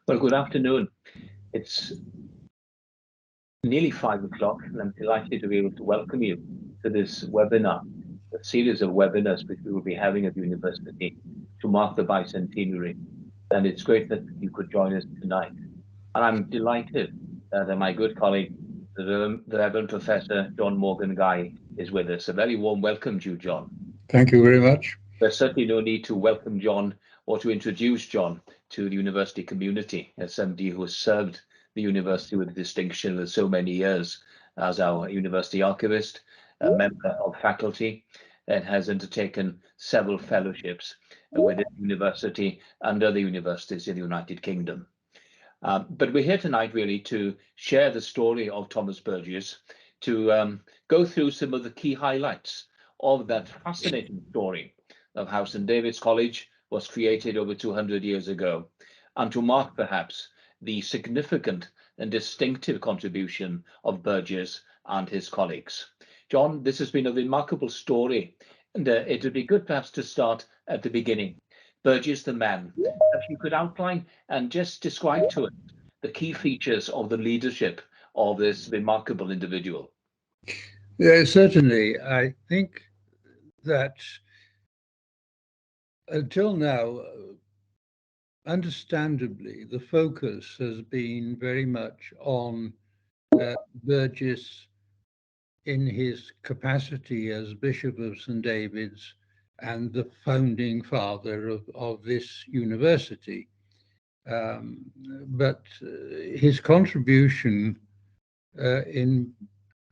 Well, good afternoon. It's nearly 5 o'clock, and I'm delighted to be able to welcome you to this webinar, a series of webinars which we will be having at the university to mark the bicentenary. And it's great that you could join us tonight. And I'm delighted that my good colleague, the Reverend Professor John Morgan Guy, is with us. A very warm welcome to you, John. Thank you very much. There's certainly no need to welcome John or to introduce John to the university community as somebody who has served the university with distinction for so many years as our university archivist, a member of faculty, and has undertaken several fellowships within the university and other universities in the United Kingdom. But we're here tonight really to share the story of Thomas Burgess, to go through some of the key highlights of that fascinating story of how St. David's College was created over 200 years ago, and to mark perhaps the significant and distinctive contribution of Burgess and his colleagues. John, this has been a remarkable story, and it would be good perhaps to start at the beginning. Burgess the man. If you could outline and just describe to us the key features of the leadership of this remarkable individual. Yeah, certainly. I think that until now, understandably, the focus has been very much on Burgess in his capacity as Bishop of St. David's and the founding father of this university. But his contribution in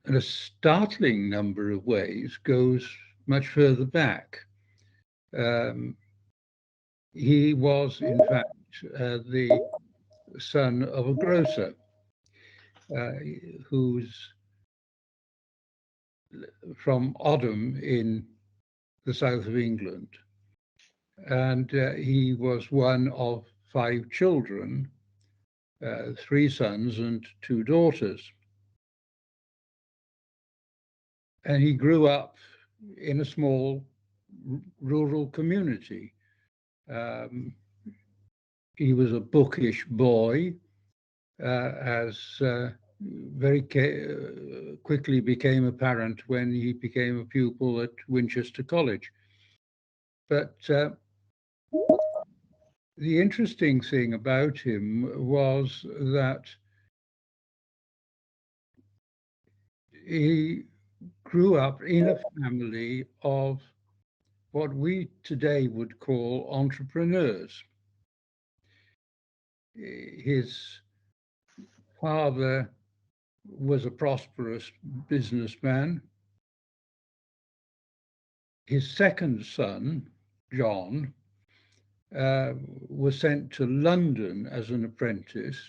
a startling number of ways goes much further back. He was, in fact, the son of a grocer who's from Odham in the south of England. And he was one of 5 children, 3 sons and 2 daughters. And he grew up in a small rural community. He was a bookish boy, as very quickly became apparent when he became a pupil at Winchester College. But the interesting thing about him was that he grew up in a family of what we today would call entrepreneurs. His father was a prosperous businessman. His second son, John, was sent to London as an apprentice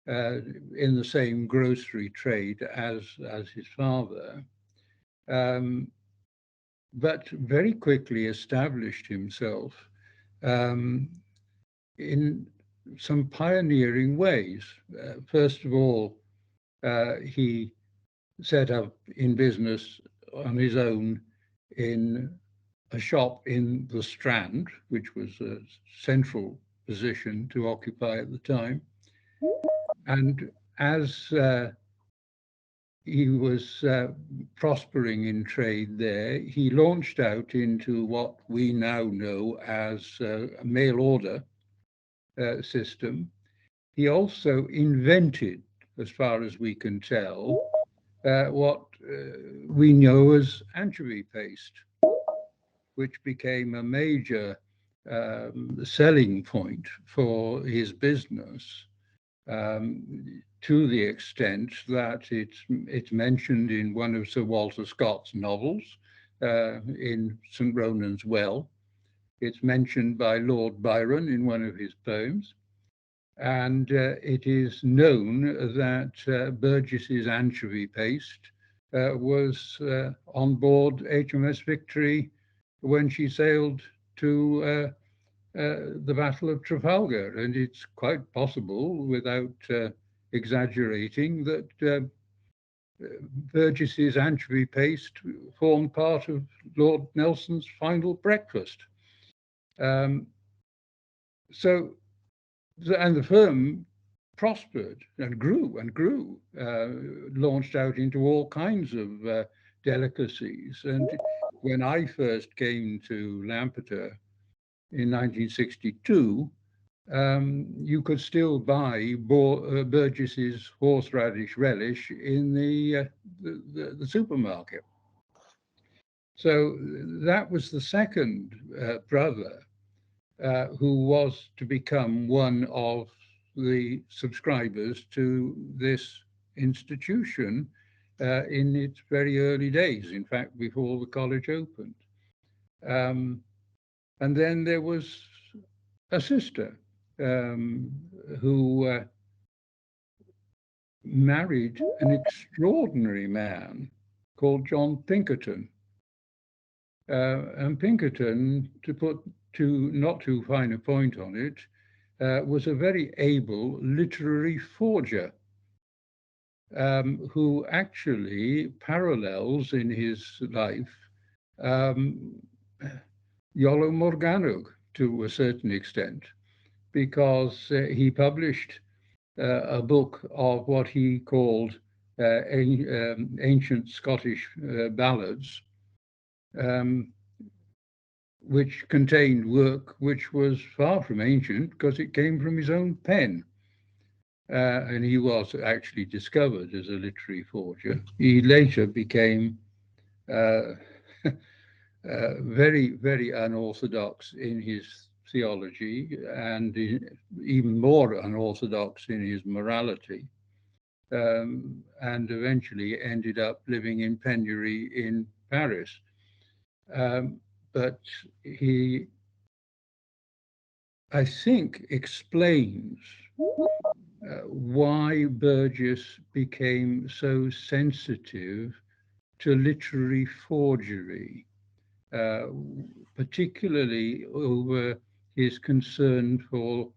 in the same grocery trade as his father, but very quickly established himself in some pioneering ways. First of all, he set up in business on his own in a shop in the Strand, which was a central position to occupy at the time. And as he was prospering in trade there, he launched out into what we now know as a mail order system. He also invented, as far as we can tell, what we know as anchovy paste, which became a major selling point for his business, to the extent that it's mentioned in one of Sir Walter Scott's novels, in St. Ronan's Well. It's mentioned by Lord Byron in one of his poems. And it is known that Burgess's anchovy paste was on board HMS Victory when she sailed to the Battle of Trafalgar. And it's quite possible, without exaggerating, that Burgess's anchovy paste formed part of Lord Nelson's final breakfast. So And the firm prospered and grew, launched out into all kinds of delicacies. And when I first came to Lampeter in 1962, you could still buy Burgess's horseradish relish in the supermarket. So that was the second brother who was to become one of the subscribers to this institution in its very early days, in fact, before the college opened. Um, and then there was a sister um, who married an extraordinary man called John Pinkerton. And Pinkerton, to not too fine a point on it, was a very able literary forger who actually parallels in his life um, Iolo Morganwg to a certain extent, because he published a book of what he called ancient Scottish ballads, um, which contained work which was far from ancient because it came from his own pen. And he was actually discovered as a literary forger. He later became uh, very, very unorthodox in his theology and even more unorthodox in his morality, and eventually ended up living in penury in Paris. But he, I think, explains why Burgess became so sensitive to literary forgery, uh, particularly over his concern for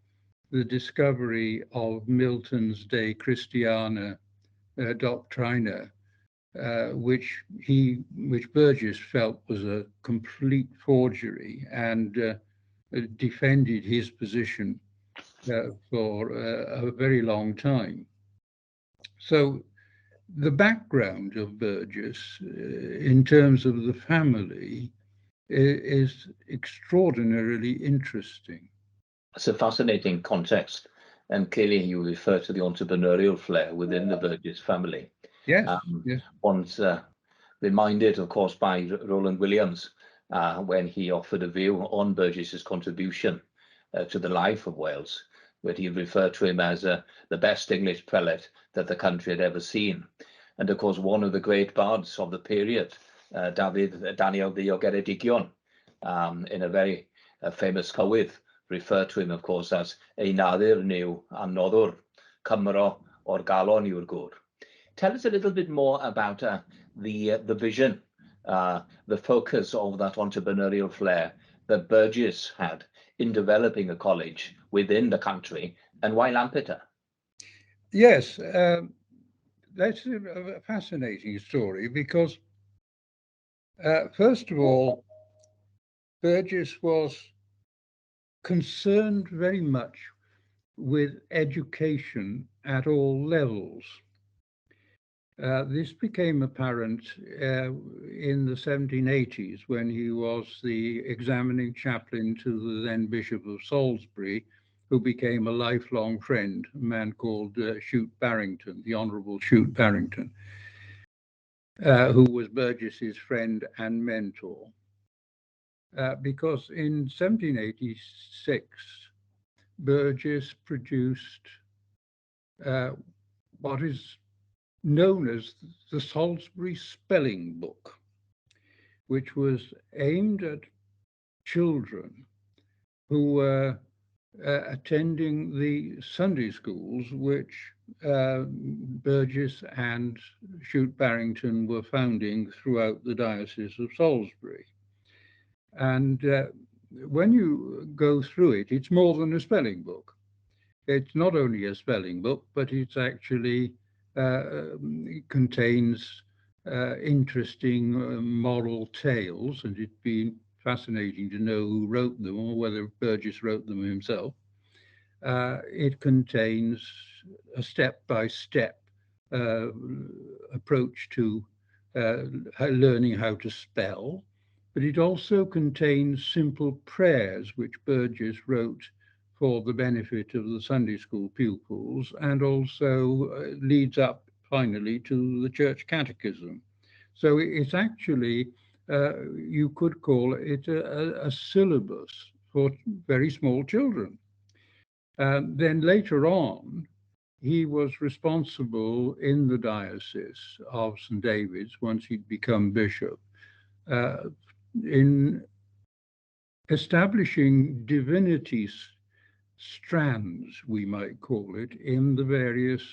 the discovery of Milton's De Christiana Doctrina, which Burgess felt was a complete forgery, and defended his position for a very long time. So the background of Burgess in terms of the family is extraordinarily interesting. It's a fascinating context, and clearly you refer to the entrepreneurial flair within the Burgess family. Yes, Um, yes, Once reminded, of course, by Roland Williams when he offered a view on Burgess's contribution to the life of Wales, where he referred to him as the best English prelate that the country had ever seen. And of course, one of the great bards of the period, Daniel the Geredigion, in a very famous cywydd, referred to him, of course, as Einadur new anoddwr, Cymro o'r galon yw'r gŵr. Tell us a little bit more about the vision, the focus of that entrepreneurial flair that Burgess had in developing a college within the country, and why Lampeter? yes. That's a fascinating story because, first of all, Burgess was concerned very much with education at all levels. This became apparent in the 1780s when he was the examining chaplain to the then Bishop of Salisbury, who became a lifelong friend, a man called Chute Barrington, the Honourable Chute Barrington, who was Burgess's friend and mentor. Because in 1786, Burgess produced what is known as the Salisbury Spelling Book, which was aimed at children who were attending the Sunday schools which Burgess and Chute Barrington were founding throughout the Diocese of Salisbury. And when you go through it, it's more than a spelling book. It's not only a spelling book, but it's actually it contains interesting moral tales, and it'd be fascinating to know who wrote them or whether Burgess wrote them himself. It contains a step-by-step approach to learning how to spell, but it also contains simple prayers which Burgess wrote for the benefit of the Sunday school pupils, and also leads up finally to the church catechism. So it's actually, you could call it a syllabus for very small children. Then later on, he was responsible in the Diocese of St. David's, once he'd become bishop, uh, in establishing divinity strands, we might call it, in the various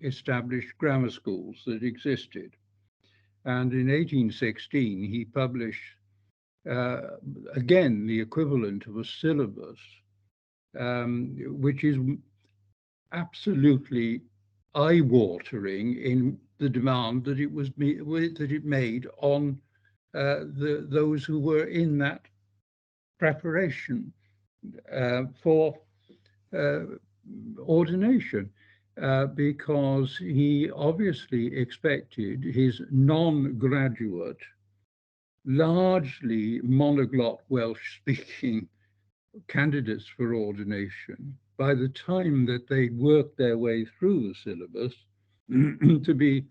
established grammar schools that existed. And in 1816, he published, again, the equivalent of a syllabus, which is absolutely eye-watering in the demand that it made on those who were in that preparation for ordination, because he obviously expected his non-graduate, largely monoglot Welsh-speaking candidates for ordination, by the time that they worked their way through the syllabus, to be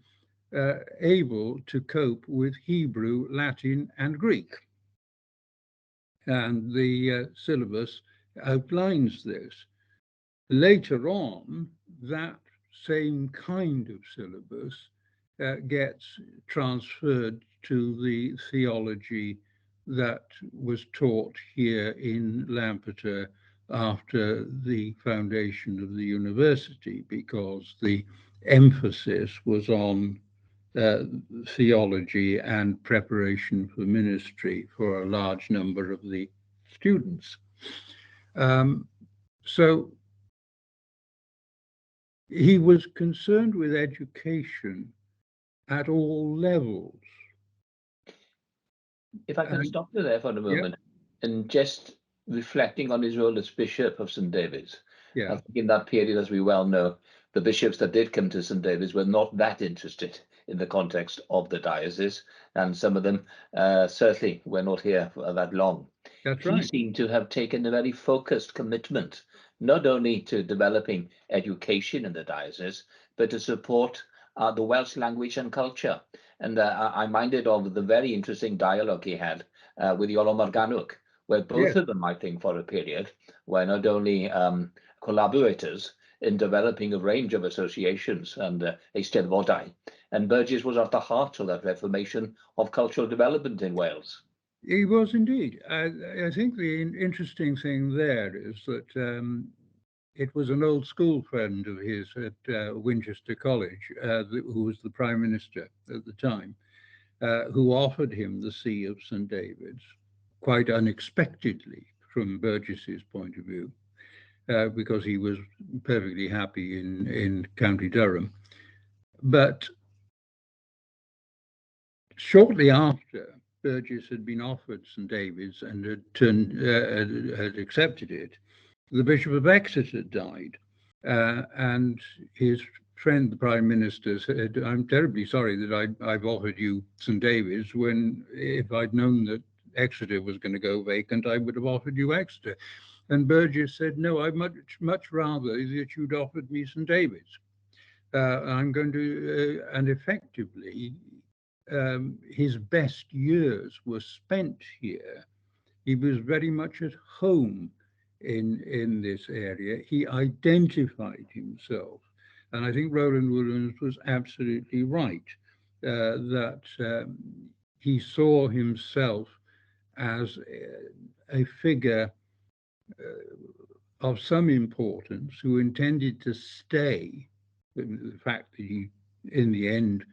able to cope with Hebrew, Latin, and Greek. And the syllabus outlines this. Later on, that same kind of syllabus gets transferred to the theology that was taught here in Lampeter after the foundation of the university, because the emphasis was on theology and preparation for ministry for a large number of the students. So he was concerned with education at all levels. If I can stop you there for a Yeah, moment, and just reflecting on his role as Bishop of St. David's. I yeah, think in that period, as we well know, the bishops that did come to St. David's were not that interested in the context of the diocese, and some of them certainly were not here for that long. that's He right. seemed to have taken a very focused commitment, not only to developing education in the diocese, but to support the Welsh language and culture. And I'm minded of the very interesting dialogue he had with Iolo Morgannwg, where both Yes, of them, I think, for a period, were not only collaborators in developing a range of associations and eisteddfodau, and Burgess was at the heart of that reformation of cultural development in Wales. he was indeed. I think the interesting thing there is that it was an old school friend of his at Winchester College, who was the Prime Minister at the time, who offered him the See of St. David's, quite unexpectedly from Burgess's point of view, because he was perfectly happy in County Durham. But shortly after Burgess had been offered St. David's and had accepted it, the Bishop of Exeter died, and his friend, the Prime Minister, said, "I'm terribly sorry that I've offered you St. David's, when if I'd known that Exeter was going to go vacant, I would have offered you Exeter." And Burgess said, "No, I'd much rather that you'd offered me St. David's. I'm going to," and effectively, his best years were spent here. He was very much at home in this area. He identified himself, and I think Roland Williams was absolutely right, that he saw himself as a figure of some importance who intended to stay. The fact that he, in the end,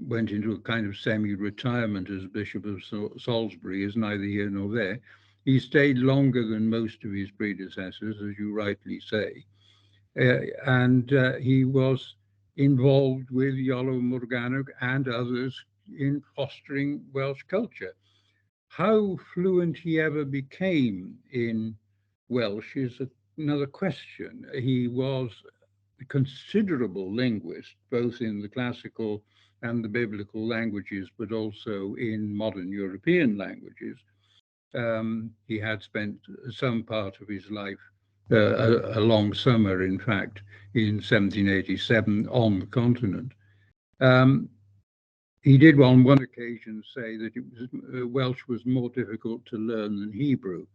went into a kind of semi-retirement as Bishop of Salisbury is neither here nor there. He stayed longer than most of his predecessors, as you rightly say, and he was involved with Iolo Morgannwg and others in fostering Welsh culture. How fluent he ever became in Welsh is another question. He was a considerable linguist, both in the classical and the biblical languages, but also in modern European languages. He had spent some part of his life, a long summer, in fact, in 1787 on the continent. He did on one occasion say that Welsh was more difficult to learn than Hebrew,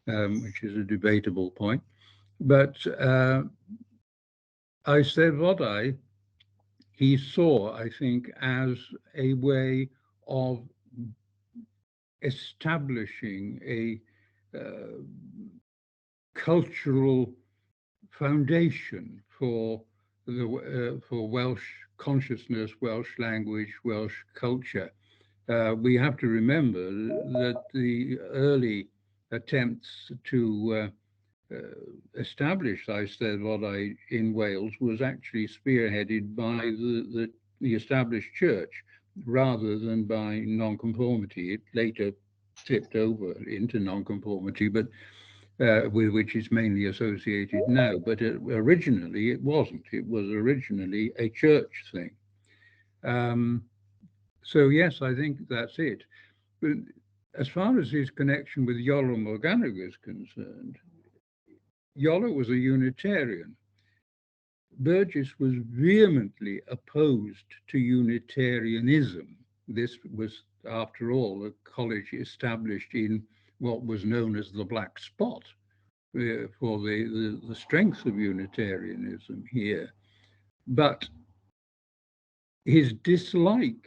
which is a debatable point. But Eisteddfodau, he saw, I think, as a way of establishing a cultural foundation for Welsh consciousness, Welsh language, Welsh culture. We have to remember that the early attempts to establish Eisteddfodau in Wales was actually spearheaded by the established church rather than by nonconformity. It later tipped over into nonconformity, but with which it's mainly associated now. But originally it wasn't. It was originally a church thing. So yes, I think that's it. But as far as his connection with Iolo Morgannwg is concerned, Iolo was a Unitarian. Burgess was vehemently opposed to Unitarianism. This was, after all, a college established in what was known as the Black Spot for the strength of Unitarianism here. But his dislike,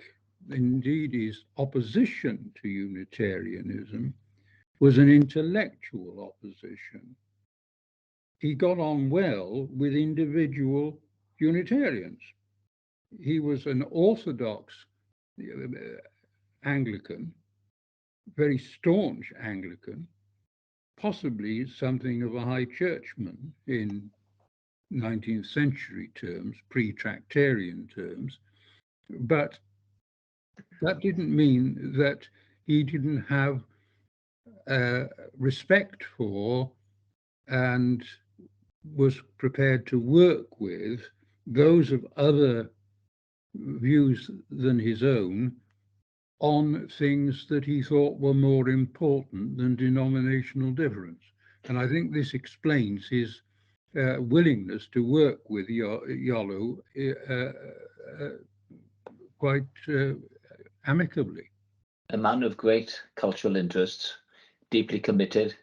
indeed his opposition to Unitarianism, was an intellectual opposition. He got on well with individual Unitarians. He was an Orthodox Anglican, very staunch Anglican, possibly something of a high churchman in 19th century terms, pre-Tractarian terms. But that didn't mean that he didn't have respect for and was prepared to work with those of other views than his own on things that he thought were more important than denominational difference. And I think this explains his willingness to work with Iolo quite amicably. A man of great cultural interests, deeply committed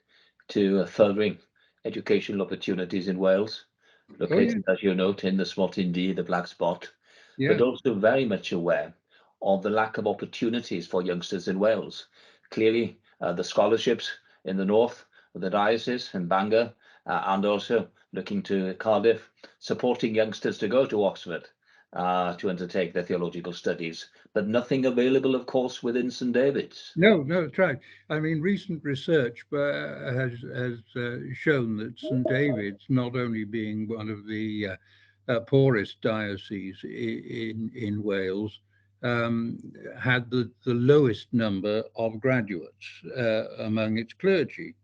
to furthering educational opportunities in Wales, located, as you note, in the Spot Indy, the Black Spot, but also very much aware of the lack of opportunities for youngsters in Wales. Clearly, the scholarships in the north of the diocese in Bangor, and also looking to Cardiff, supporting youngsters to go to Oxford to undertake their theological studies, but nothing available, of course, within St David's. No, that's right. I mean, recent research has shown that St David's, not only being one of the poorest dioceses in Wales, had the lowest number of graduates among its clergy.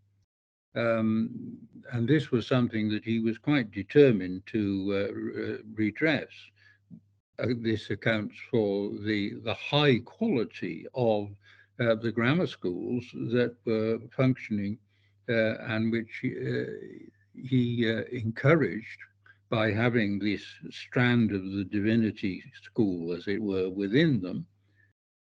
And this was something that he was quite determined to redress. This accounts for the high quality of the grammar schools that were functioning and which he encouraged by having this strand of the divinity school, as it were, within them.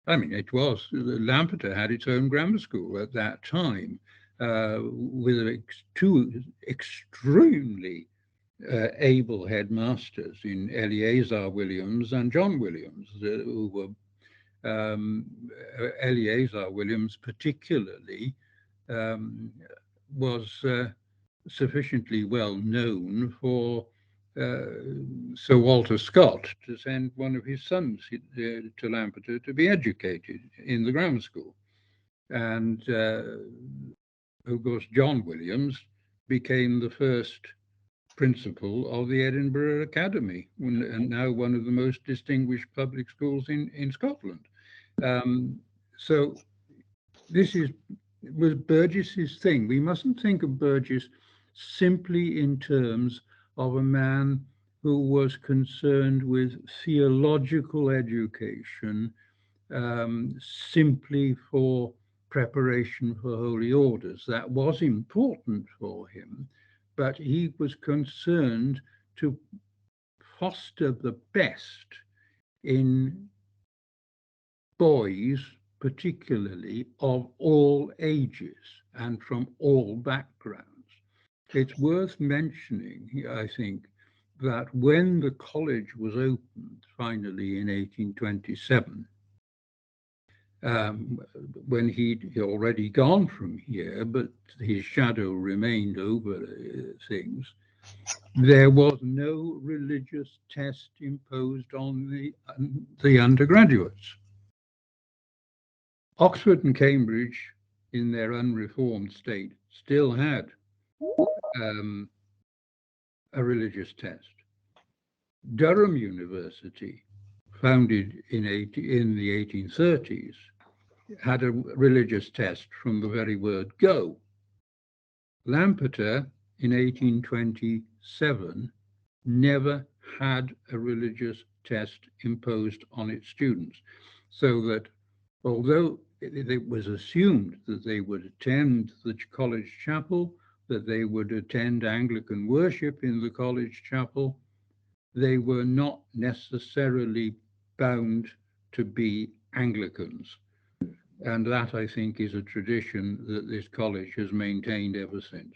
I mean, Lampeter had its own grammar school at that time with two extremely able headmasters in Eleazar Williams and John Williams, who were Eleazar Williams particularly was sufficiently well known for Sir Walter Scott to send one of his sons to Lampeter to be educated in the grammar school. And of course, John Williams became the first principal of the Edinburgh Academy, and now one of the most distinguished public schools in Scotland. So this was Burgess's thing. We mustn't think of Burgess simply in terms of a man who was concerned with theological education, simply for preparation for holy orders. That was important for him, but he was concerned to foster the best in boys, particularly of all ages and from all backgrounds. It's worth mentioning, I think, that when the college was opened finally in 1827, when he'd already gone from here, but his shadow remained over things, there was no religious test imposed on the undergraduates. Oxford and Cambridge, in their unreformed state, still had a religious test. Durham University, founded in the 1830s, had a religious test from the very word go. Lampeter in 1827 never had a religious test imposed on its students, so that although it was assumed that they would attend the college chapel, that they would attend Anglican worship in the college chapel, they were not necessarily bound to be Anglicans. And that, I think, is a tradition that this college has maintained ever since.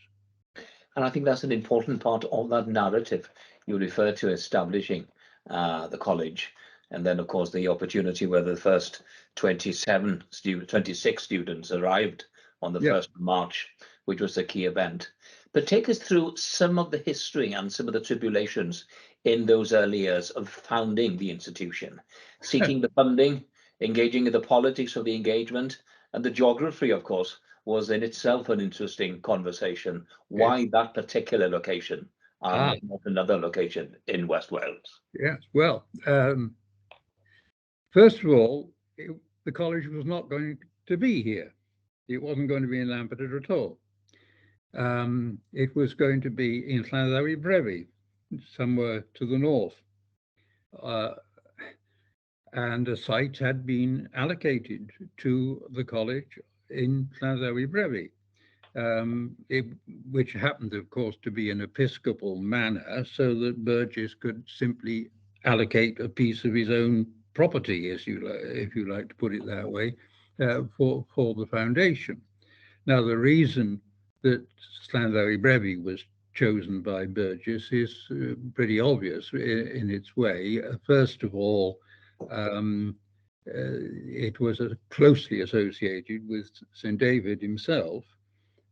And I think that's an important part of that narrative you refer to establishing the college. And then, of course, the opportunity where the first 26 students arrived on the 1st of March, which was the key event. But take us through some of the history and some of the tribulations in those early years of founding the institution, seeking the funding, engaging in the politics of the engagement, and the geography, of course, was in itself an interesting conversation. Why that particular location and not another location in West Wales? Yes, well, first of all, the college was not going to be here. It wasn't going to be in Lampeter at all. It was going to be in Llanelli Brevi, somewhere to the north. And a site had been allocated to the college in Llanelli Brevi, which happened, of course, to be an episcopal manor, so that Burgess could simply allocate a piece of his own property, if you like to put it that way, for the foundation. Now, the reason that Llanelli Brevi was chosen by Burgess is pretty obvious in its way. First of all, it was closely associated with St. David himself,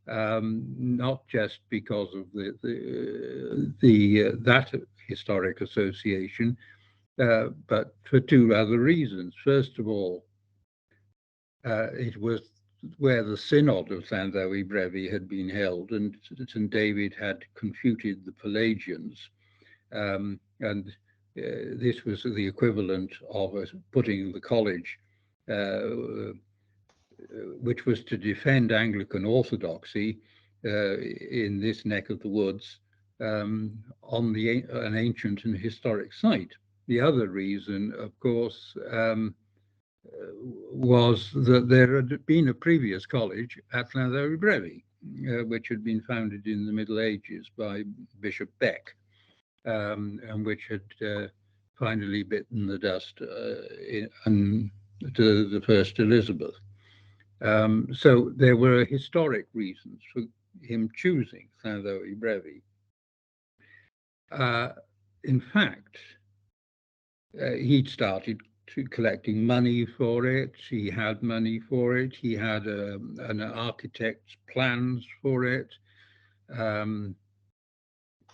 not just because of that historic association, but for two other reasons. First of all, it was where the synod of Llanelli Brevi had been held, and St. David had confuted the Pelagians, and this was the equivalent of putting the college, which was to defend Anglican orthodoxy in this neck of the woods, on an ancient and historic site. The other reason, of course, was that there had been a previous college at Llanelli Brevi, which had been founded in the Middle Ages by Bishop Beck, and which had finally bitten the dust to the first Elizabeth. So there were historic reasons for him choosing Llanelli Brevi. In fact, he'd started collecting money for it. He had money for it. He had an architect's plans for it.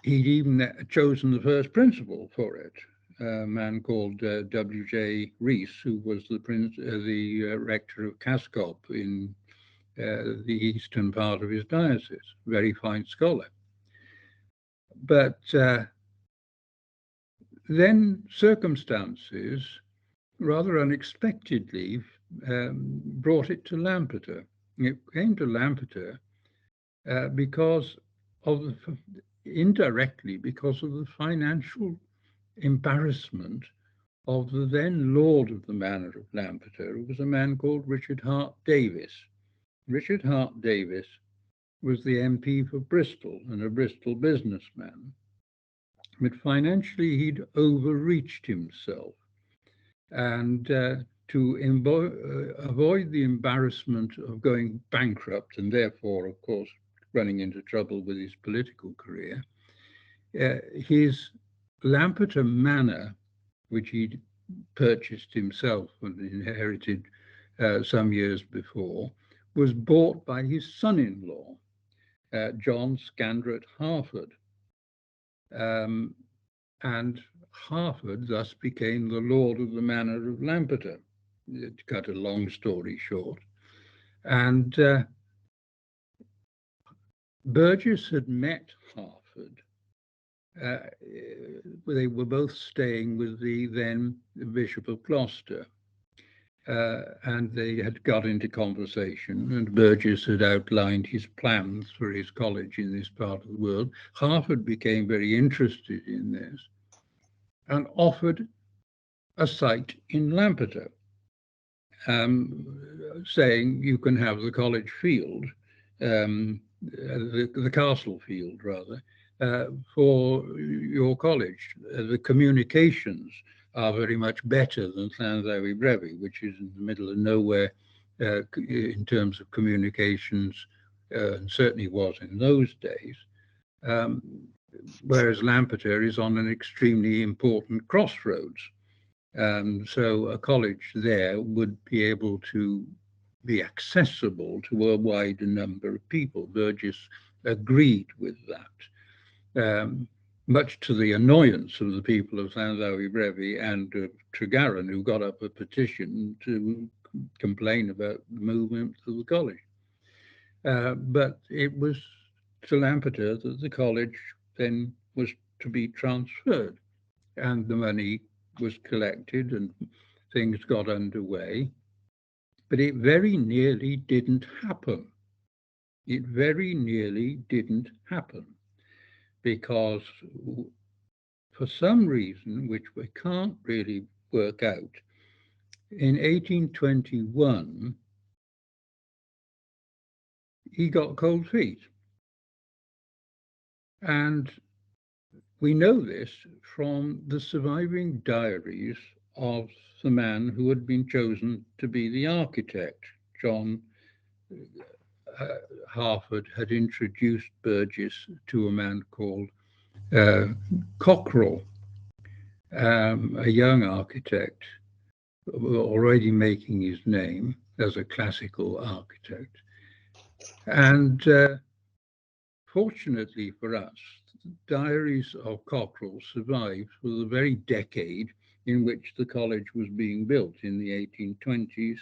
He'd even chosen the first principal for it, a man called W.J. Rees, who was the rector of Cascop in the eastern part of his diocese. Very fine scholar. But then circumstances rather unexpectedly brought it to Lampeter. It came to Lampeter because indirectly because of the financial embarrassment of the then Lord of the Manor of Lampeter, who was a man called Richard Hart Davis. Richard Hart Davis was the MP for Bristol and a Bristol businessman. But financially, he'd overreached himself. And to avoid the embarrassment of going bankrupt and therefore, of course, running into trouble with his political career, his Lampeter Manor, which he'd purchased himself and inherited some years before, was bought by his son-in-law, John Scandrett Harford. And Harford thus became the Lord of the Manor of Lampeter, to cut a long story short. And Burgess had met Harford. They were both staying with the then Bishop of Gloucester. And they had got into conversation, and Burgess had outlined his plans for his college in this part of the world. Harford became very interested in this and offered a site in Lampeter, saying you can have the college field, the castle field rather, for your college. The communications are very much better than Llandovery Brevi, which is in the middle of nowhere in terms of communications, and certainly was in those days. Whereas Lampeter is on an extremely important crossroads. So a college there would be able to be accessible to a wider number of people. Burgess agreed with that, much to the annoyance of the people of Llandovery Brevi and Tregaron, who got up a petition to complain about the movement of the college. But it was to Lampeter that the college then was to be transferred, and the money was collected and things got underway. But it very nearly didn't happen. It very nearly didn't happen because for some reason, which we can't really work out, in 1821, he got cold feet. And we know this from the surviving diaries of the man who had been chosen to be the architect. John Harford had introduced Burgess to a man called Cockerell, a young architect already making his name as a classical architect. And fortunately for us, diaries of Cockerell survived for the very decade in which the college was being built in the 1820s.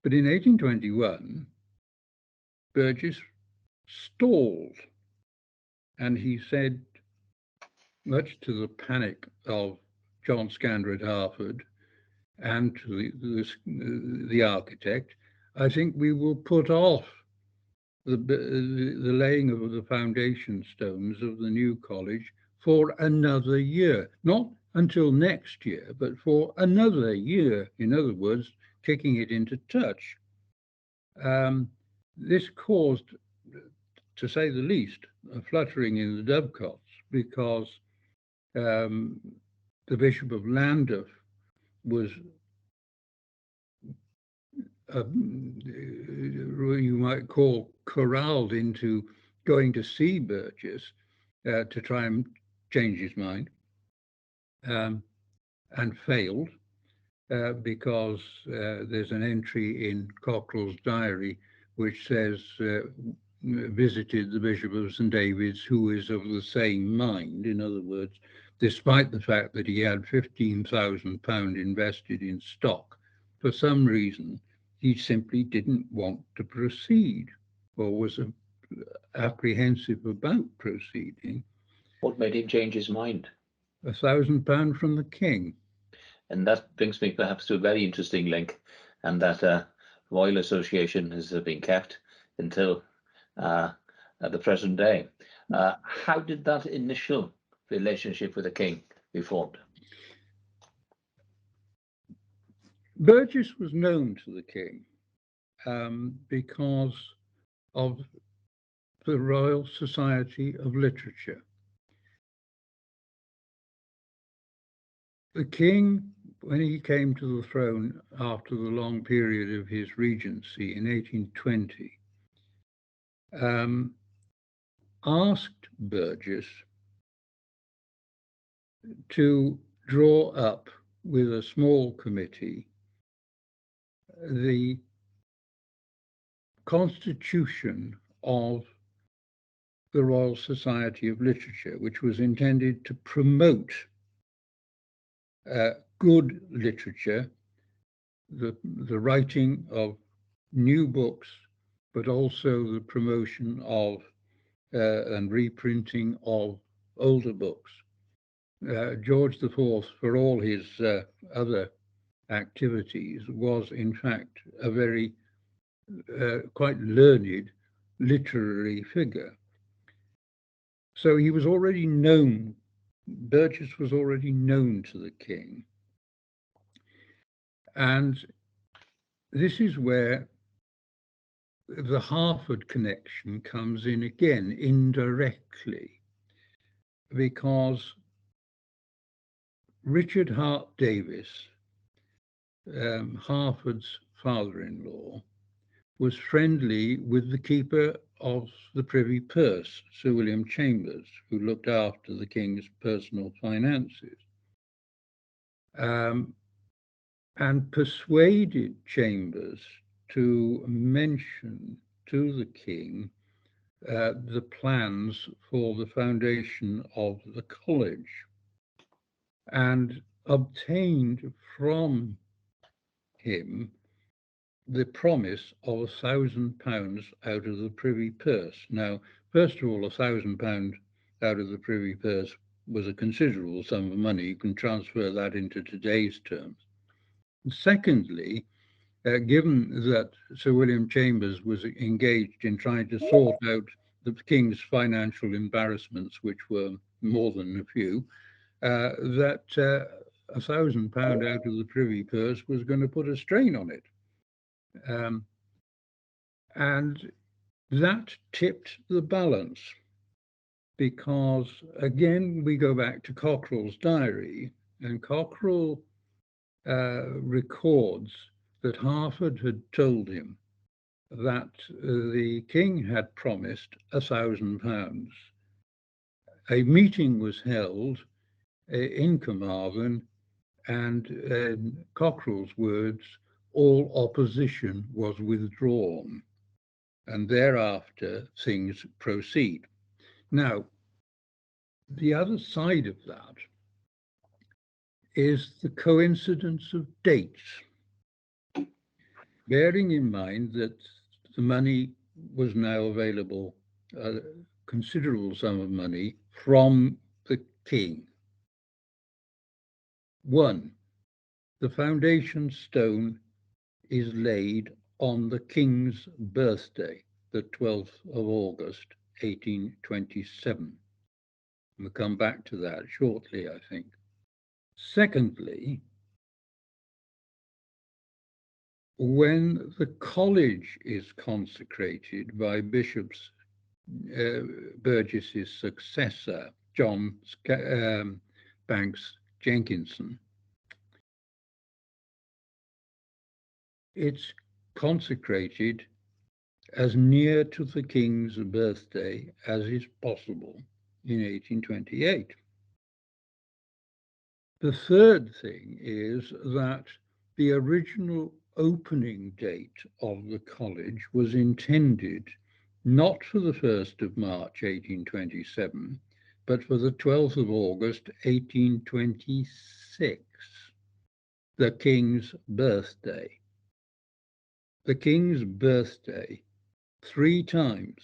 But in 1821, Burgess stalled, and he said, much to the panic of John Scandrett Harford and to the architect, I think we will put off the laying of the foundation stones of the new college for another year, not until next year, but for another year. In other words, kicking it into touch. This caused, to say the least, a fluttering in the dovecots, because the Bishop of Llandaff was, you might call, corralled into going to see Burgess to try and change his mind, and failed because there's an entry in Cockerell's diary which says, visited the Bishop of St. David's, who is of the same mind. In other words, despite the fact that he had £15,000 invested in stock, for some reason, he simply didn't want to proceed or was apprehensive about proceeding. What made him change his mind? £1,000 from the king. And that brings me perhaps to a very interesting link, and that Royal Association has been kept until at the present day. How did that initial relationship with the king be formed? Burgess was known to the king because of the Royal Society of Literature. The king, when he came to the throne after the long period of his regency in 1820, asked Burgess to draw up with a small committee the constitution of the Royal Society of Literature, which was intended to promote good literature, the writing of new books, but also the promotion of and reprinting of older books. George IV, for all his other activities, was in fact a very quite learned literary figure. So he was already known, Burgess was already known to the king. And this is where the Harvard connection comes in again, indirectly, because Richard Hart Davis, Harvard's father-in-law, was friendly with the keeper of the Privy Purse, Sir William Chambers, who looked after the king's personal finances, and persuaded Chambers to mention to the king the plans for the foundation of the college, and obtained from him the promise of £1,000 out of the Privy Purse. Now, first of all, £1,000 out of the Privy Purse was a considerable sum of money. You can transfer that into today's terms. And secondly, given that Sir William Chambers was engaged in trying to sort out the king's financial embarrassments, which were more than a few, that £1,000 out of the Privy Purse was going to put a strain on it. And that tipped the balance, because again, we go back to Cockerell's diary, and Cockerell records that Harvard had told him that the king had promised £1,000. A meeting was held in Carmarthen, and in Cockerell's words, all opposition was withdrawn, and thereafter things proceed. Now, the other side of that is the coincidence of dates, bearing in mind that the money was now available, a considerable sum of money from the king. One, the foundation stone is laid on the king's birthday, the 12th of August, 1827. We'll come back to that shortly, I think. Secondly, when the college is consecrated by Bishop's Burgess's successor, John Banks Jenkinson, it's consecrated as near to the king's birthday as is possible in 1828. The third thing is that the original opening date of the college was intended not for the 1st of March 1827, but for the 12th of August 1826, the king's birthday. The king's birthday 3 times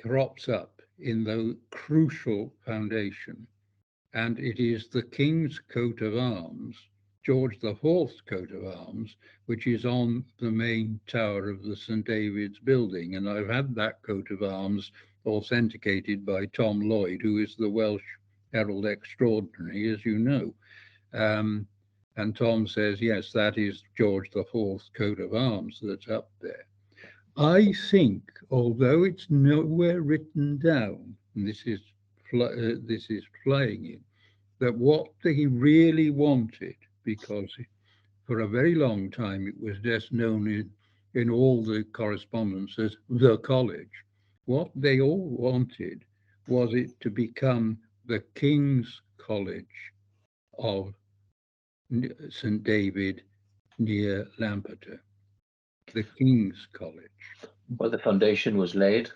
crops up in the crucial foundation, and it is the king's coat of arms, George IV's coat of arms, which is on the main tower of the St. David's building. And I've had that coat of arms authenticated by Tom Lloyd, who is the Welsh Herald Extraordinary, as you know. And Tom says, yes, that is George IV's coat of arms that's up there. I think, although it's nowhere written down, and this is flying in, that what he really wanted, because for a very long time it was just known in all the correspondence as the college, what they all wanted was it to become the King's College of St. David near Lampeter, the King's College. Well, the foundation was laid,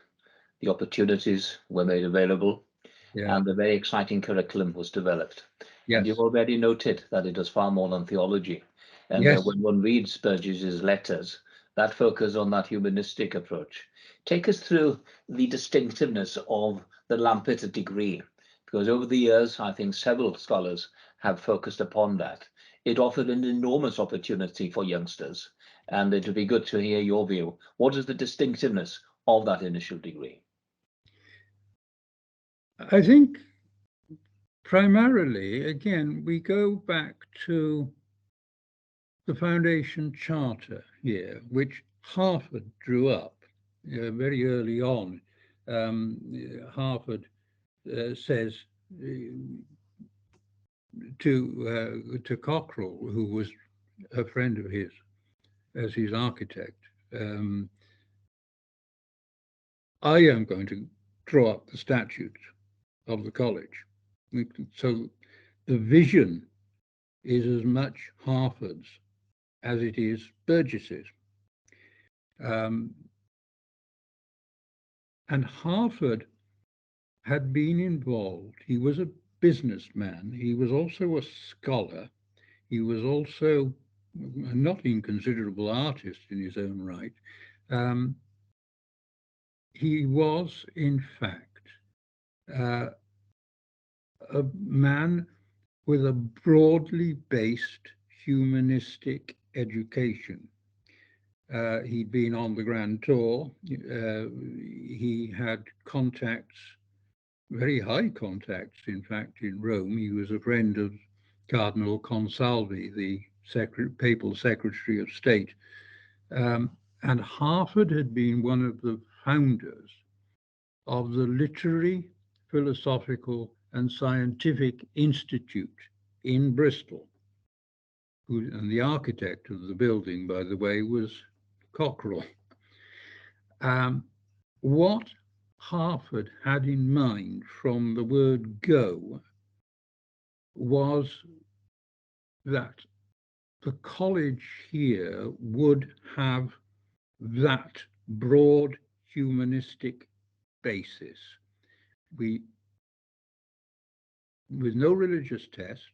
the opportunities were made available, Yeah. and a very exciting curriculum was developed. Yes. And you've already noted that it does far more than theology. And Yes. when one reads Burgess's letters, that focus on that humanistic approach. Take us through the distinctiveness of the Lampeter degree, because over the years, I think several scholars have focused upon that. It offered an enormous opportunity for youngsters, and it would be good to hear your view. What is the distinctiveness of that initial degree? I think primarily, again, we go back to the Foundation Charter here, which Harvard drew up very early on. Harvard says to Cockrell, who was a friend of his as his architect, I am going to draw up the statutes of the college. So the vision is as much Harvard's as it is Burgess's. And Harvard had been involved. He was a businessman. He was also a scholar. He was also a not inconsiderable artist in his own right. He was, in fact, a man with a broadly based humanistic education. He'd been on the Grand Tour. He had contacts, very high contacts, in fact, in Rome. He was a friend of Cardinal Consalvi, the papal secretary of state. And Harvard had been one of the founders of the Literary, Philosophical and Scientific Institute in Bristol. And the architect of the building, by the way, was Cockrell. What Harvard had in mind from the word go was that the college here would have that broad humanistic basis. With no religious test,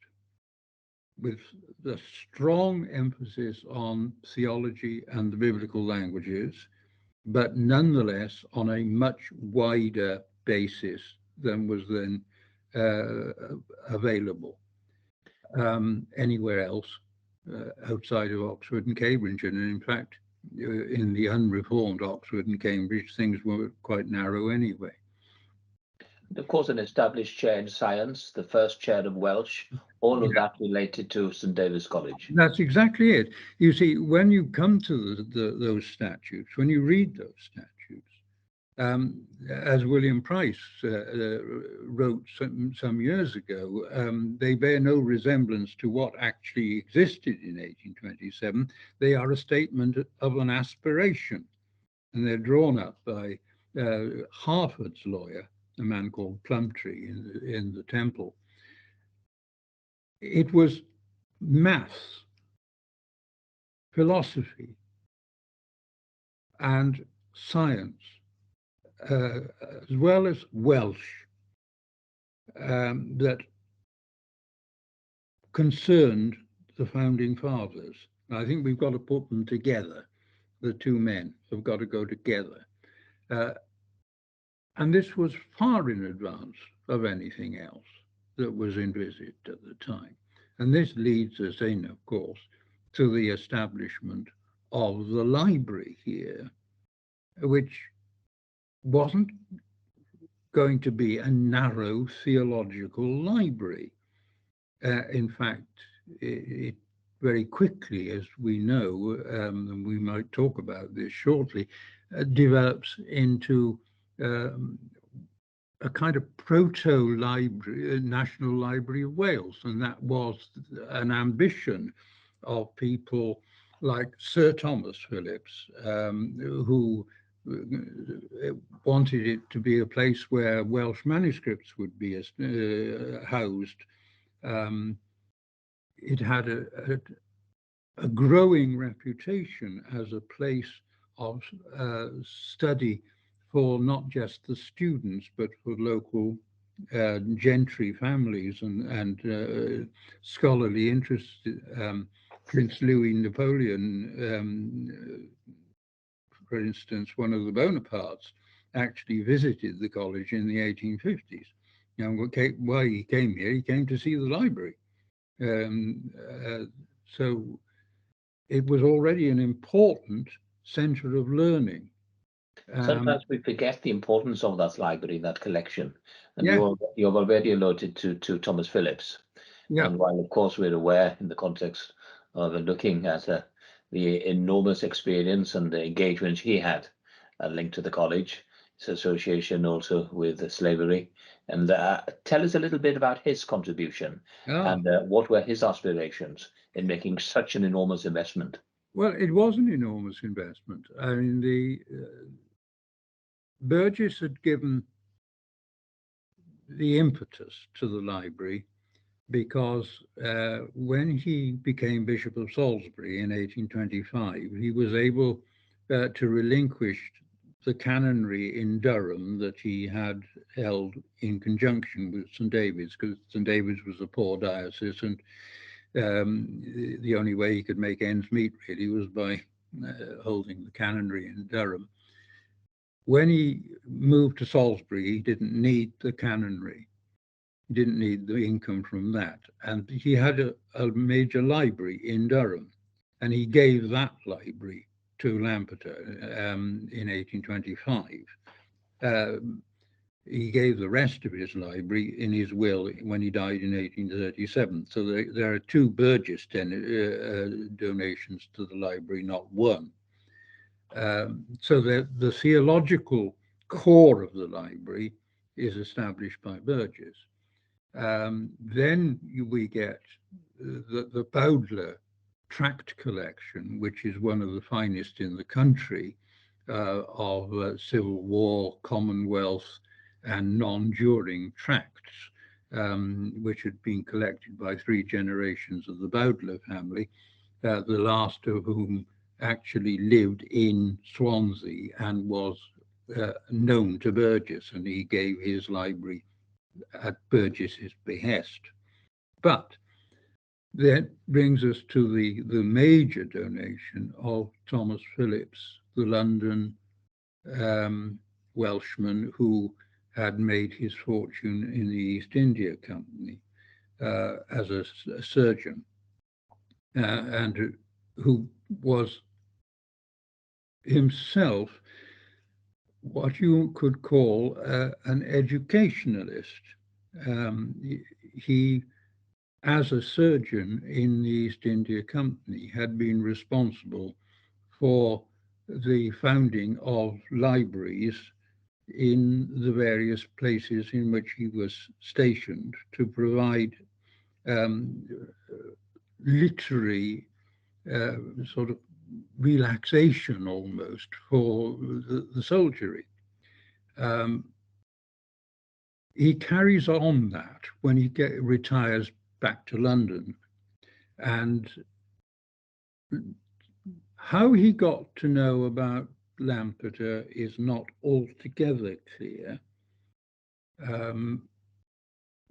with the strong emphasis on theology and the biblical languages, but nonetheless on a much wider basis than was then available anywhere else outside of Oxford and Cambridge. And in fact, in the unreformed Oxford and Cambridge, things were quite narrow anyway. Of course, an established chair in science, the first chair of Welsh, all of that related to St. David's College. That's exactly it. You see, when you come to those statutes, when you read those statutes, as William Price wrote some years ago, they bear no resemblance to what actually existed in 1827. They are a statement of an aspiration, and they're drawn up by Harvard's lawyer, a man called Plumtree in the Temple. It was maths, philosophy, and science, as well as Welsh, that concerned the founding fathers. I think we've got to put them together. The two men have got to go together. And this was far in advance of anything else that was envisaged at the time. And this leads us in, of course, to the establishment of the library here, which wasn't going to be a narrow theological library. In fact, it very quickly, as we know, and we might talk about this shortly, develops into a kind of proto-library, National Library of Wales, and that was an ambition of people like Sir Thomas Phillips, who wanted it to be a place where Welsh manuscripts would be housed. It had a growing reputation as a place of study for not just the students, but for local gentry families and scholarly interests. Prince Louis Napoleon, for instance, one of the Bonapartes, actually visited the college in the 1850s. Now, why he came here, he came to see the library. So it was already an important centre of learning. Sometimes we forget the importance of that library, that collection. And Yeah, you've already alluded to Thomas Phillips. yeah. And while, of course, we're aware in the context of looking at the enormous experience and the engagement he had linked to the college, his association also with slavery. And tell us a little bit about his contribution Ah, and what were his aspirations in making such an enormous investment. well, it was an enormous investment. I mean, the Burgess had given the impetus to the library because when he became Bishop of Salisbury in 1825, he was able to relinquish the canonry in Durham that he had held in conjunction with St David's, because St David's was a poor diocese, and the only way he could make ends meet really was by holding the canonry in Durham. When he moved to Salisbury, he didn't need the canonry. He didn't need the income from that. And he had a major library in Durham, and he gave that library to Lampeter in 1825. He gave the rest of his library in his will when he died in 1837. So there are two Burgess donations to the library, not one. So the theological core of the library is established by Burgess. Then we get the Bowdler tract collection, which is one of the finest in the country of Civil War, Commonwealth, and non-during tracts, which had been collected by three generations of the Bowdler family, the last of whom actually lived in Swansea and was known to Burgess, and he gave his library at Burgess's behest. But that brings us to the major donation of Thomas Phillips, the London Welshman who had made his fortune in the East India Company as a surgeon, and who was himself what you could call an educationalist. He, as a surgeon in the East India Company, had been responsible for the founding of libraries in the various places in which he was stationed to provide literary sort of relaxation almost for the soldiery. He carries on that when he retires back to London. And how he got to know about Lampeter is not altogether clear.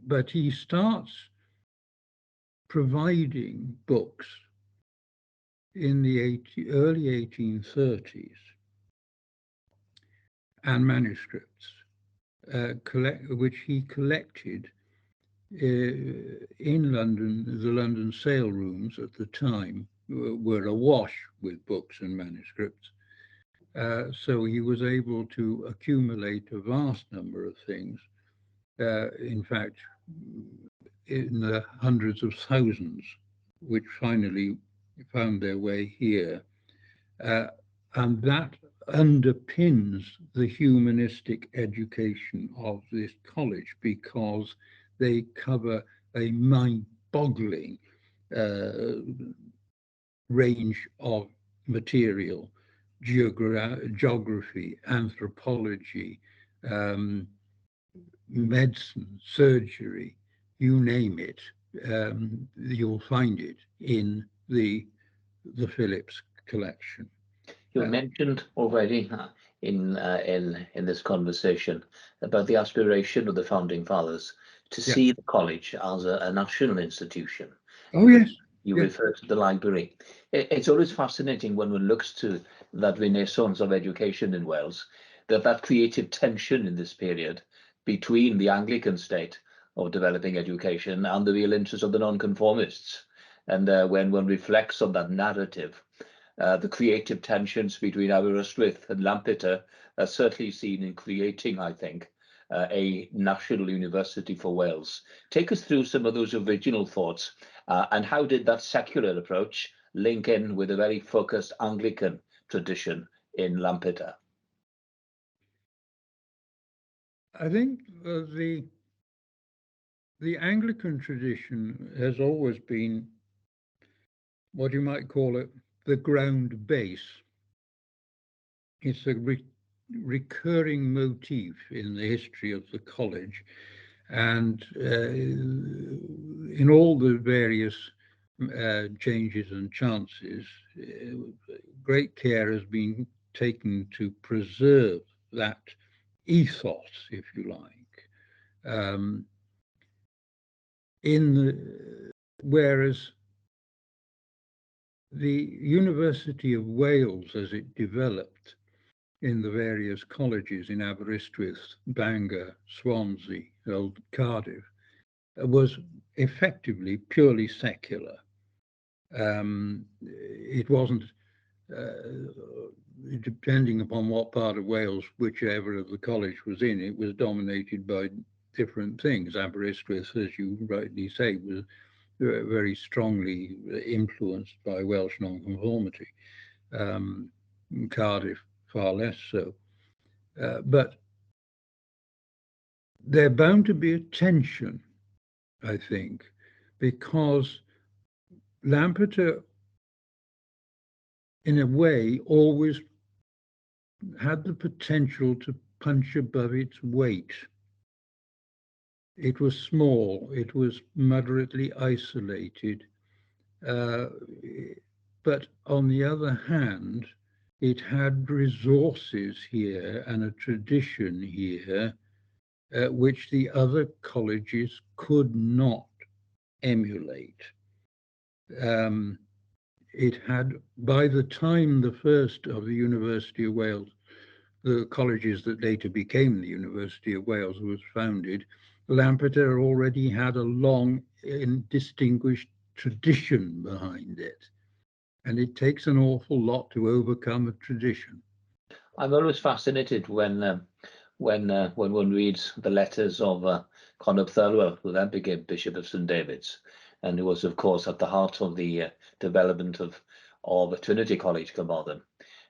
But he starts providing books in the early 1830s and manuscripts, which he collected in London. The London sale rooms at the time were awash with books and manuscripts. So he was able to accumulate a vast number of things. In fact, in the hundreds of thousands, which finally found their way here. And that underpins the humanistic education of this college, because they cover a mind-boggling range of material: geography, anthropology, medicine, surgery, you name it. You'll find it in the Phillips collection. You mentioned already in this conversation about the aspiration of the founding fathers to Yeah. see the college as a national institution. Oh, yes. You Yes. refer to the library. It's always fascinating when one looks to that renaissance of education in Wales, that created tension in this period between the Anglican state of developing education and the real interests of the nonconformists. And when one reflects on that narrative, the creative tensions between Aberystwyth and Lampeter are certainly seen in creating, I think, a national university for Wales. Take us through some of those original thoughts, and how did that secular approach link in with a very focused Anglican tradition in Lampeter? I think the Anglican tradition has always been what you might call it the ground base. It's a recurring motif in the history of the college, and in all the various changes and chances, great care has been taken to preserve that ethos, if you like. Whereas the University of Wales, as it developed in the various colleges in Aberystwyth, Bangor, Swansea, Old Cardiff, was effectively purely secular. It wasn't, depending upon what part of Wales, whichever of the college was in, it was dominated by different things. Aberystwyth, as you rightly say, was very strongly influenced by Welsh nonconformity. Cardiff, far less so. But there's bound to be a tension, I think, because Lampeter, in a way, always had the potential to punch above its weight. It was small, it was moderately isolated, but on the other hand, it had resources here and a tradition here which the other colleges could not emulate. It had, by the time the first of the University of Wales, the colleges that later became the University of Wales, was founded, Lampeter already had a long and distinguished tradition behind it. And it takes an awful lot to overcome a tradition. I'm always fascinated when one reads the letters of Conor Thirlwell, who then became Bishop of St David's, and who was, of course, at the heart of the development of Trinity College, Carmarthen,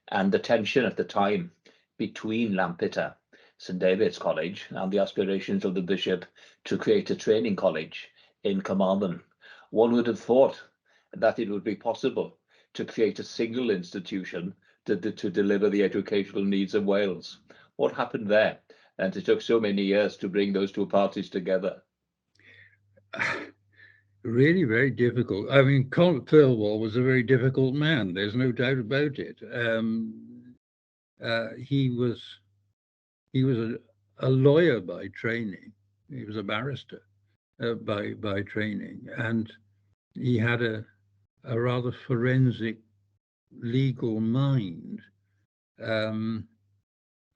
and the tension at the time between Lampeter, St David's College, and the aspirations of the bishop to create a training college in Carmarthen. One would have thought that it would be possible to create a single institution to deliver the educational needs of Wales. What happened there? And it took so many years to bring those two parties together. Really very difficult. I mean, Conor Thirlwell was a very difficult man. There's no doubt about it. He was a lawyer by training. He was a barrister by training, and he had a rather forensic legal mind, and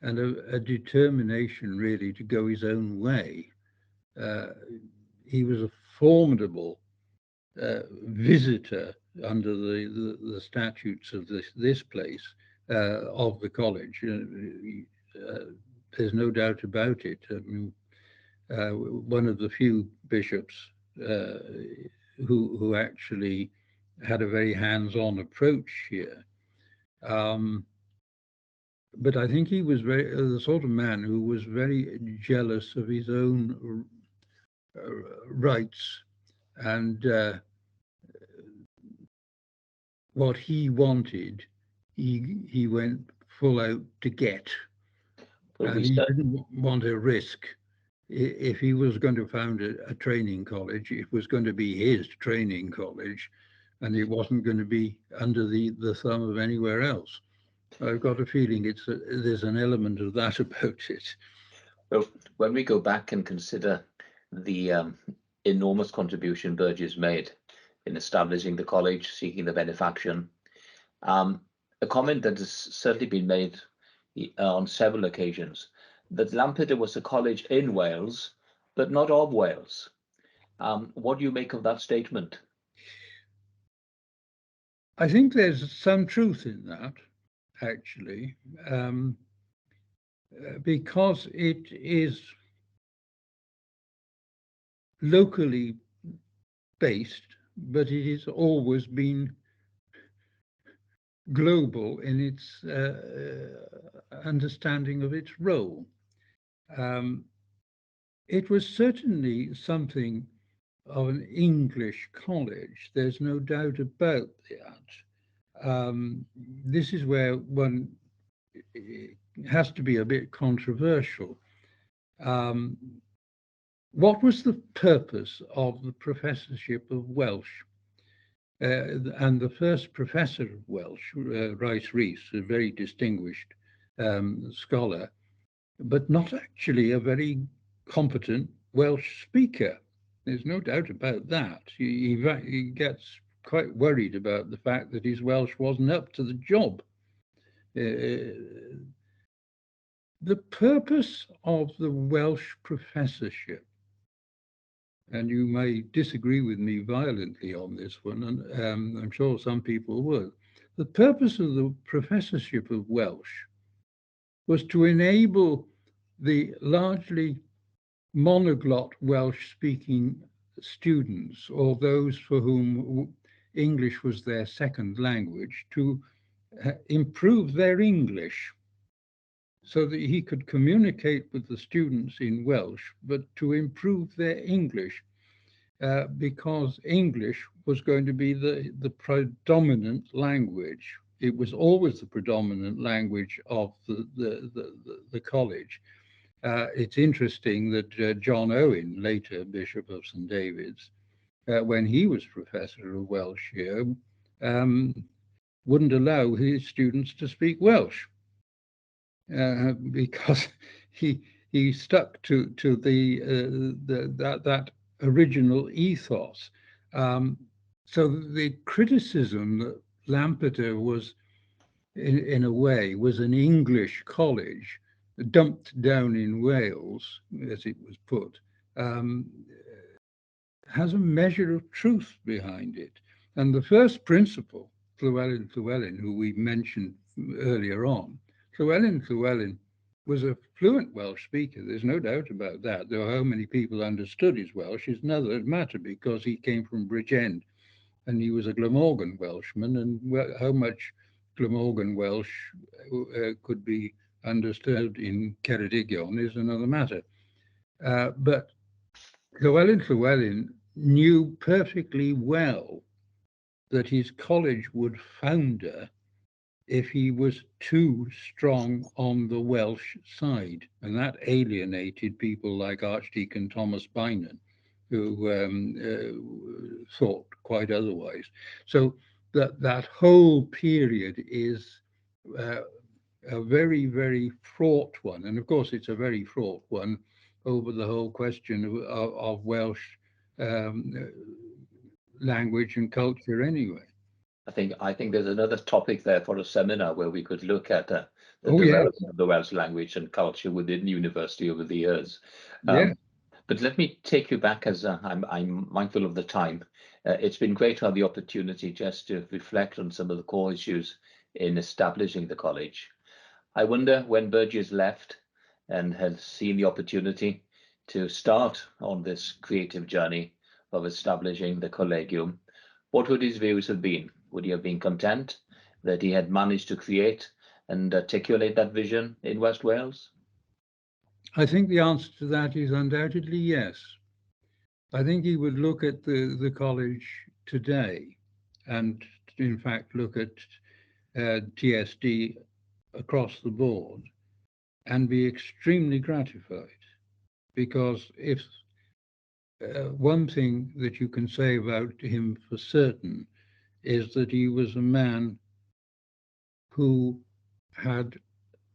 a determination really to go his own way. He was a formidable visitor under the statutes of this place, of the college. There's no doubt about it. I mean, one of the few bishops who actually had a very hands-on approach here. But I think he was very the sort of man who was very jealous of his own rights and what he wanted. He went full out to get, Well, and he didn't want to risk. If he was going to found a training college, it was going to be his training college, and it wasn't going to be under the thumb of anywhere else. I've got a feeling there's an element of that about it. Well, when we go back and consider the enormous contribution Burgess made in establishing the college, seeking the benefaction, a comment that has certainly been made on several occasions, that Lampeter was a college in Wales, but not of Wales. What do you make of that statement? I think there's some truth in that, actually, because it is locally based, but it has always been global in its understanding of its role. It was certainly something of an English college. There's no doubt about that. This is where one has to be a bit controversial. What was the purpose of the professorship of Welsh? And the first professor of Welsh, Rice Rees, a very distinguished scholar, but not actually a very competent Welsh speaker. There's no doubt about that. He gets quite worried about the fact that his Welsh wasn't up to the job. The purpose of the Welsh professorship, and you may disagree with me violently on this one, and I'm sure some people would. The purpose of the professorship of Welsh was to enable the largely monoglot Welsh-speaking students, or those for whom English was their second language, to improve their English so that he could communicate with the students in Welsh, but to improve their English, because English was going to be the predominant language. It was always the predominant language of the college. It's interesting that John Owen, later Bishop of St. David's, when he was professor of Welsh here, wouldn't allow his students to speak Welsh because he stuck to that original ethos. So the criticism that Lampeter was, in a way, was an English college dumped down in Wales, as it was put, has a measure of truth behind it. And the first principal, Llewellyn, who we mentioned earlier on, Llewellyn was a fluent Welsh speaker. There's no doubt about that. Though how many people understood his Welsh is another matter, because he came from Bridgend and he was a Glamorgan Welshman, and how much Glamorgan Welsh could be understood in Ceredigion is another matter. But Llewellyn knew perfectly well that his college would founder if he was too strong on the Welsh side, and that alienated people like Archdeacon Thomas Bynon, who thought quite otherwise. So that whole period is a very, very fraught one. And of course, it's a very fraught one over the whole question of Welsh language and culture anyway. I think there's another topic there for a seminar where we could look at the development of the Welsh language and culture within the university over the years. But let me take you back, as I'm mindful of the time. It's been great to have the opportunity just to reflect on some of the core issues in establishing the college. I wonder when Burgess left and had seen the opportunity to start on this creative journey of establishing the collegium, what would his views have been? Would he have been content that he had managed to create and articulate that vision in West Wales? I think the answer to that is undoubtedly yes. I think he would look at the college today and, in fact, look at TSD across the board and be extremely gratified. Because if one thing that you can say about him for certain is that he was a man who had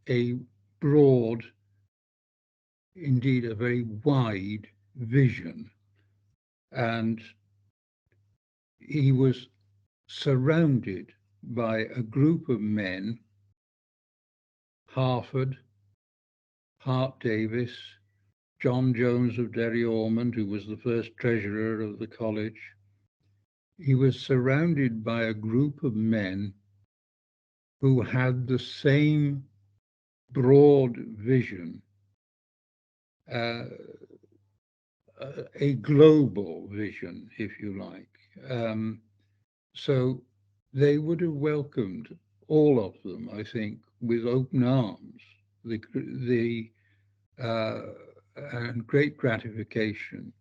a broad, indeed a very wide vision. And he was surrounded by a group of men, Harford, Hart Davis, John Jones of Derry Ormond, who was the first treasurer of the college. He was surrounded by a group of men who had the same broad vision, a global vision, if you like. So they would have welcomed all of them, I think, with open arms, and great gratification,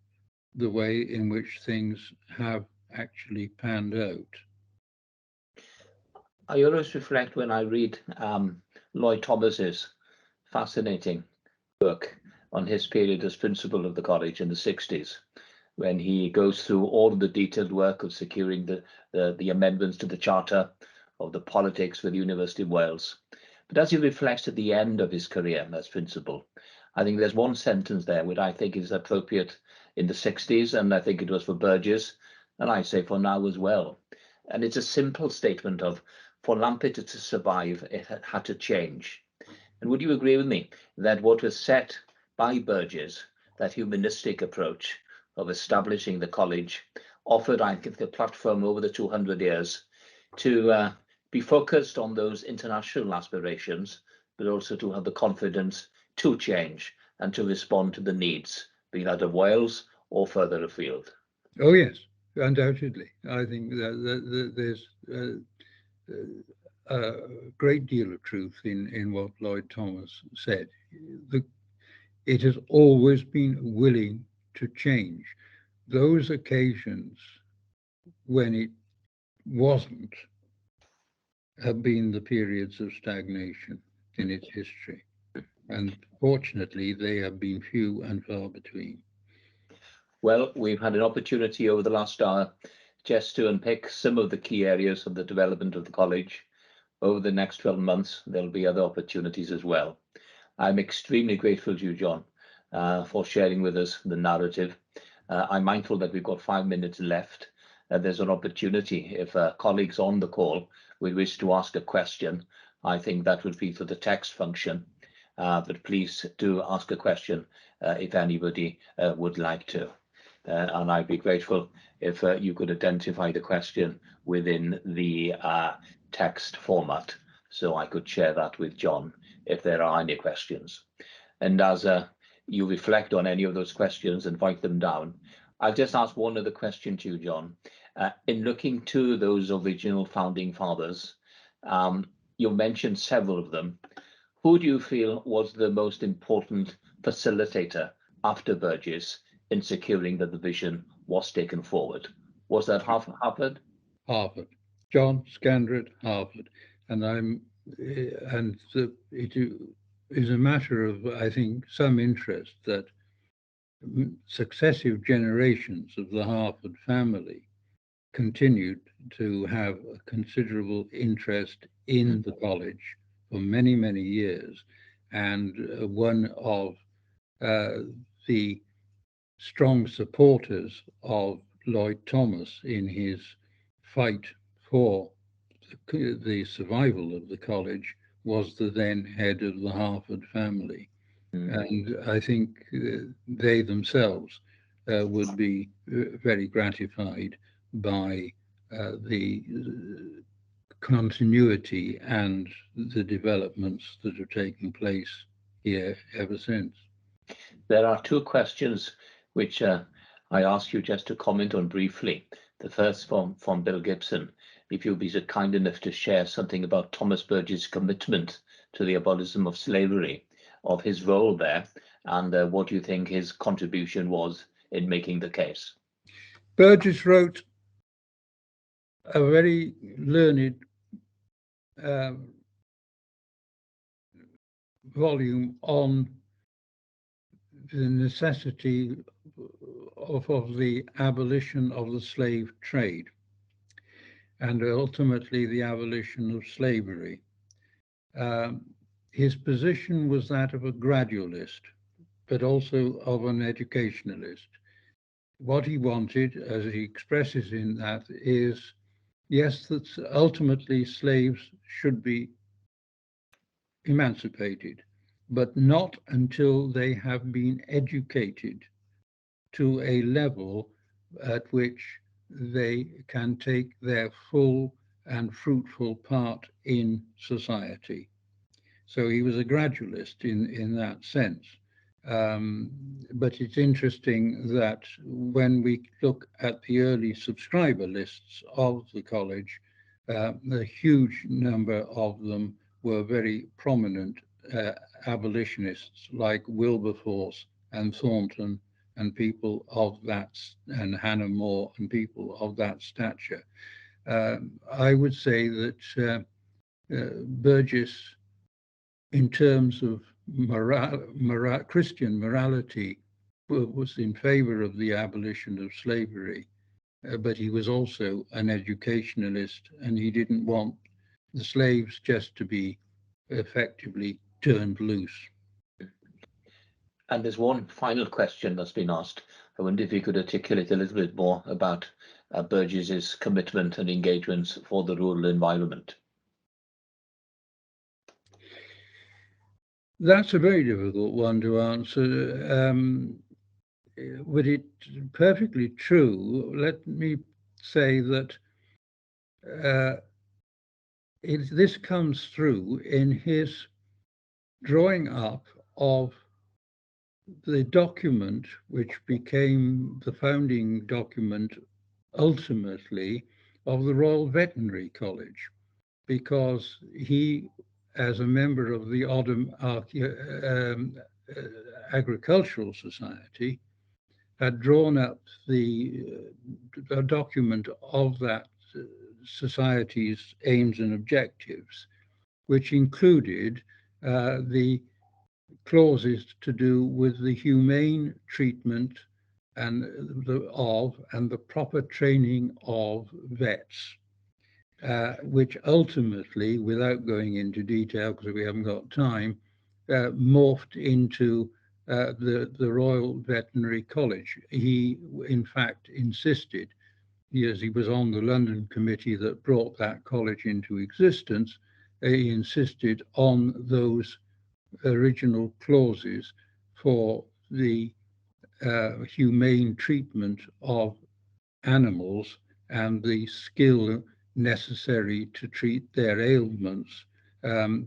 the way in which things have actually panned out. I always reflect when I read Lloyd Thomas's fascinating book on his period as principal of the college in the 60s, when he goes through all of the detailed work of securing the amendments to the charter, of the politics with the University of Wales. But as he reflects at the end of his career as principal, I think there's one sentence there which I think is appropriate in the 60s, and I think it was for Burgess, and I say for now as well. And it's a simple statement of, for Lampeter to survive, it had to change. And would you agree with me that what was set by Burgess, that humanistic approach of establishing the college, offered, I think, a platform over the 200 years to be focused on those international aspirations, but also to have the confidence to change and to respond to the needs, be that of Wales or further afield? Oh, yes, undoubtedly. I think that there's a great deal of truth in what Lloyd Thomas said. It has always been willing to change. Those occasions when it wasn't have been the periods of stagnation in its history. And fortunately, they have been few and far between. Well, we've had an opportunity over the last hour just to unpick some of the key areas of the development of the college. Over the next 12 months, there'll be other opportunities as well. I'm extremely grateful to you, John, for sharing with us the narrative. I'm mindful that we've got 5 minutes left. There's an opportunity if colleagues on the call would wish to ask a question. I think that would be for the text function, but please do ask a question if anybody would like to. And I'd be grateful if you could identify the question within the text format, so I could share that with John if there are any questions. And as you reflect on any of those questions and write them down, I'll just ask one other question to you, John. In looking to those original founding fathers, you mentioned several of them. Who do you feel was the most important facilitator after Burgess in securing that the vision was taken forward? Was that Harvard? Harvard, John Scandrett, Harvard, and it is a matter of, I think, some interest that successive generations of the Harford family continued to have a considerable interest in the college for many, many years. And one of the strong supporters of Lloyd Thomas in his fight for the survival of the college was the then head of the Harford family. And I think they themselves would be very gratified by the continuity and the developments that have taken place here ever since. There are two questions which I ask you just to comment on briefly. The first from Bill Gibson, if you'll be so kind enough to share something about Thomas Burgess' commitment to the abolition of slavery, of his role there, and what you think his contribution was in making the case. Burgess wrote a very learned volume on the necessity of the abolition of the slave trade and ultimately the abolition of slavery. His position was that of a gradualist, but also of an educationalist. What he wanted, as he expresses in that, is, yes, that ultimately slaves should be emancipated, but not until they have been educated to a level at which they can take their full and fruitful part in society. So he was a gradualist in that sense. But it's interesting that when we look at the early subscriber lists of the college, a huge number of them were very prominent abolitionists like Wilberforce and Thornton and people of that, and Hannah More and people of that stature. I would say that Burgess, in terms of Christian morality, was in favor of the abolition of slavery, but he was also an educationalist, and he didn't want the slaves just to be effectively turned loose. And there's one final question that's been asked. I wonder if you could articulate a little bit more about Burgess's commitment and engagements for the rural environment. That's a very difficult one to answer. But it's perfectly true. Let me say that this comes through in his drawing up of the document which became the founding document ultimately of the Royal Veterinary College, because he, as a member of the Odham Agricultural Society, had drawn up the document of that society's aims and objectives, which included the clauses to do with the humane treatment and the proper training of vets, which ultimately, without going into detail because we haven't got time, morphed into the Royal Veterinary College. He, in fact, insisted, as he was on the London committee that brought that college into existence, he insisted on those original clauses for the humane treatment of animals and the skill necessary to treat their ailments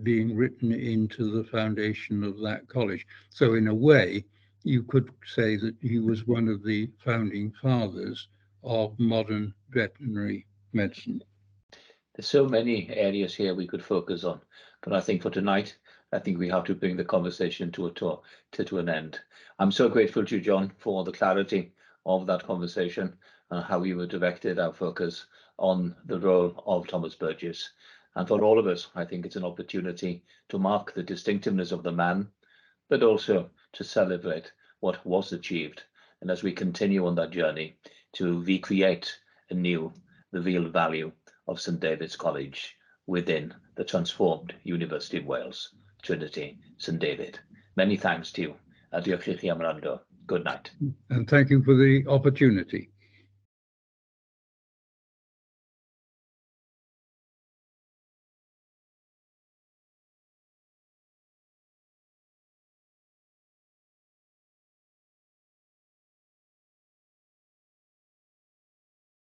being written into the foundation of that college. So in a way, you could say that he was one of the founding fathers of modern veterinary medicine. There's so many areas here we could focus on, but I think for tonight, I think we have to bring the conversation to an end. I'm so grateful to you, John, for the clarity of that conversation and how we have directed our focus on the role of Thomas Burgess. And for all of us, I think it's an opportunity to mark the distinctiveness of the man, but also to celebrate what was achieved. And as we continue on that journey, to recreate anew the real value of St David's College within the transformed University of Wales, Trinity St David. Many thanks to you. Diolch i chi am wrando. Good night. And thank you for the opportunity.